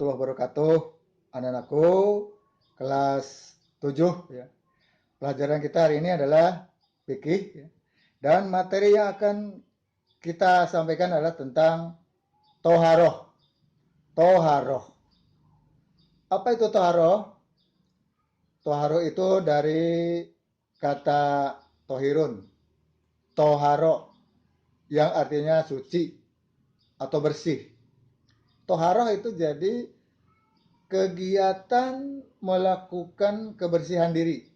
warahmatullahi wabarakatuh. Anak-anakku kelas 7 ya. Pelajaran kita hari ini adalah fikih ya. Dan materi yang akan kita sampaikan adalah tentang toharoh. Toharoh. Apa itu toharoh? Toharoh itu dari kata tohirun. Toharo yang artinya suci atau bersih. Toharoh itu jadi kegiatan melakukan kebersihan diri.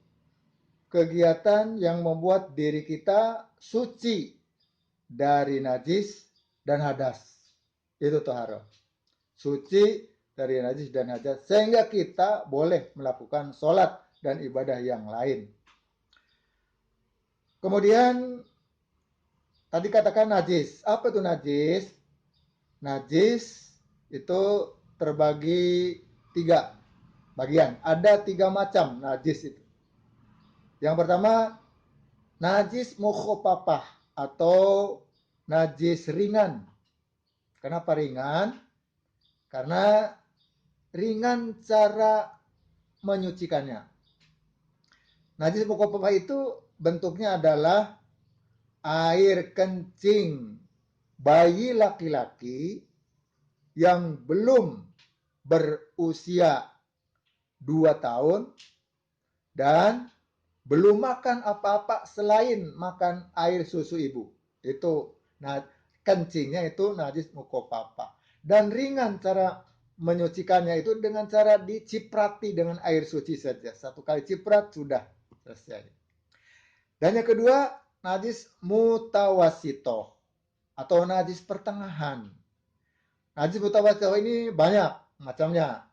Kegiatan yang membuat diri kita suci dari najis dan hadas. Itu toharoh. Suci dari najis dan hadas. Sehingga kita boleh melakukan sholat dan ibadah yang lain. Kemudian tadi katakan najis. Apa itu najis? Najis itu terbagi 3 bagian. Ada 3 macam najis itu. Yang pertama, najis mukhafafah atau najis ringan. Kenapa ringan? Karena ringan cara menyucikannya. Najis mukhafafah itu bentuknya adalah air kencing bayi laki-laki yang belum berusia 2 tahun dan belum makan apa-apa selain makan air susu ibu. Itu kencingnya itu najis mukhafafah. Dan ringan cara menyucikannya itu dengan cara diciprati dengan air suci saja. 1 kali ciprat sudah selesai. Dan yang kedua, najis mutawasito atau najis pertengahan. Najis mutawasito ini banyak macamnya.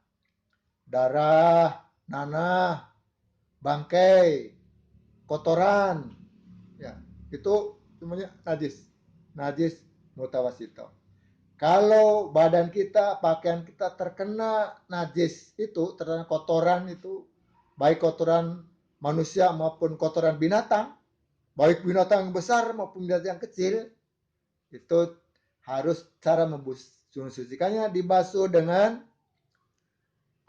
Darah, nanah, bangkai, kotoran. Ya, itu semuanya najis. Najis mutawasito. Kalau badan kita, pakaian kita terkena najis itu, terkena kotoran itu, baik kotoran manusia maupun kotoran binatang, baik binatang yang besar maupun binatang yang kecil, itu harus cara mensucikannya dibasuh dengan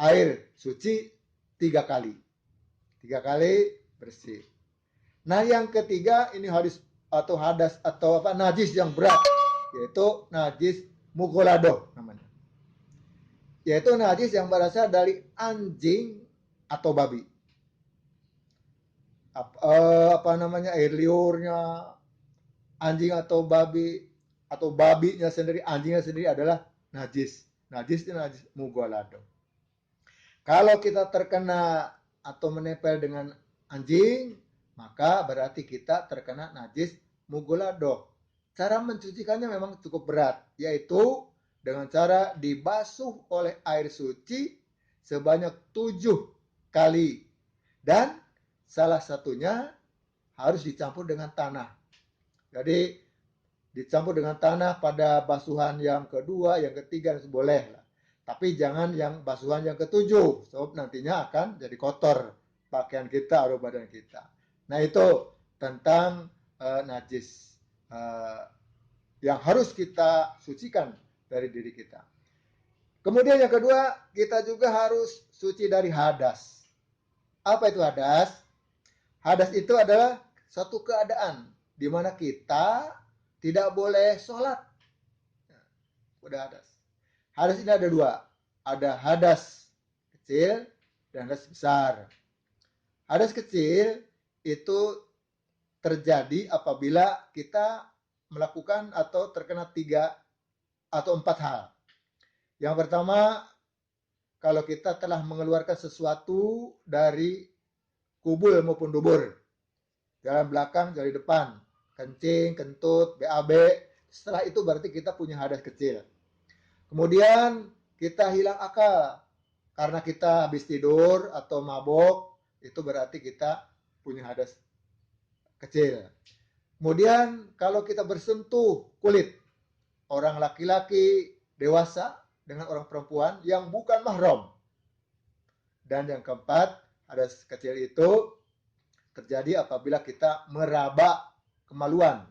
air suci 3 kali. 3 kali bersih. Nah, yang ketiga ini hadis atau hadas atau najis yang berat, yaitu najis mughalladhah namanya. Yaitu najis yang berasal dari anjing atau babi. Air liurnya anjing atau babi atau babinya sendiri, anjingnya sendiri adalah najis. Najisnya najis mughalladhah. Kalau kita terkena atau menempel dengan anjing, maka berarti kita terkena najis mughalladhah. Cara mencucikannya memang cukup berat, yaitu dengan cara dibasuh oleh air suci sebanyak 7 kali. Dan salah satunya harus dicampur dengan tanah. Jadi dicampur dengan tanah pada basuhan yang kedua, yang ketiga, boleh lah. Tapi jangan yang basuhan yang ke-7, sebab nantinya akan jadi kotor pakaian kita atau badan kita. Nah, itu tentang najis yang harus kita sucikan dari diri kita. Kemudian yang kedua, kita juga harus suci dari hadas. Apa itu hadas? Hadas itu adalah satu keadaan di mana kita tidak boleh sholat. Udah hadas. Hadas ini ada 2. Ada hadas kecil dan hadas besar. Hadas kecil itu terjadi apabila kita melakukan atau terkena 3 atau 4 hal. Yang pertama, kalau kita telah mengeluarkan sesuatu dari kubul maupun dubur. Jalan belakang, jalan depan. Kencing, kentut, BAB. Setelah itu berarti kita punya hadas kecil. Kemudian kita hilang akal. Karena kita habis tidur atau mabok, itu berarti kita punya hadas kecil. Kemudian kalau kita bersentuh kulit orang laki-laki dewasa dengan orang perempuan yang bukan mahram. Dan yang keempat, hadas kecil itu terjadi apabila kita meraba kemaluan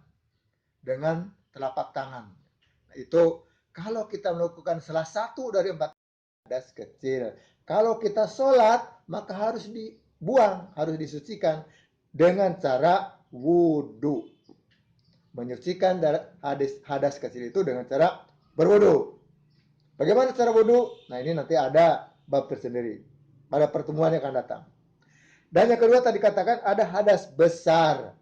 dengan telapak tangan. Nah, itu kalau kita melakukan salah satu dari 4 hadas kecil. Kalau kita sholat, maka harus dibuang, harus disucikan dengan cara wudhu. Menyucikan hadas kecil itu dengan cara berwudhu. Bagaimana cara wudhu? Nah, ini nanti ada bab tersendiri pada pertemuan yang akan datang. Dan yang kedua tadi katakan ada hadas besar.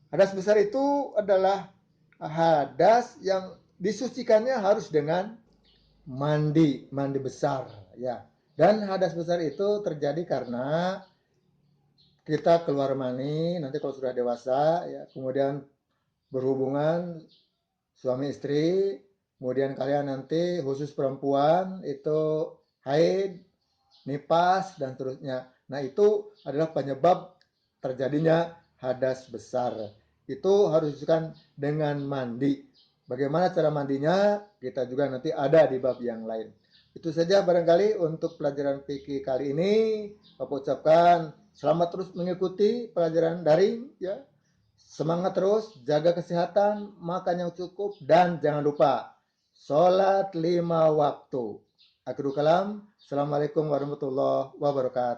Hadas besar itu adalah hadas yang disucikannya harus dengan mandi besar, ya. Dan hadas besar itu terjadi karena kita keluar mani nanti kalau sudah dewasa, ya, kemudian berhubungan suami istri, kemudian kalian nanti khusus perempuan itu haid, nifas dan seterusnya. Nah, itu adalah penyebab terjadinya hadas besar. Itu harus disucikan dengan mandi. Bagaimana cara mandinya? Kita juga nanti ada di bab yang lain. Itu saja barangkali untuk pelajaran fikih kali ini. Bapak ucapkan selamat terus mengikuti pelajaran daring, ya. Semangat terus, jaga kesehatan, makan yang cukup, dan jangan lupa sholat 5 waktu. Akhirul kalam, Assalamualaikum warahmatullahi wabarakatuh.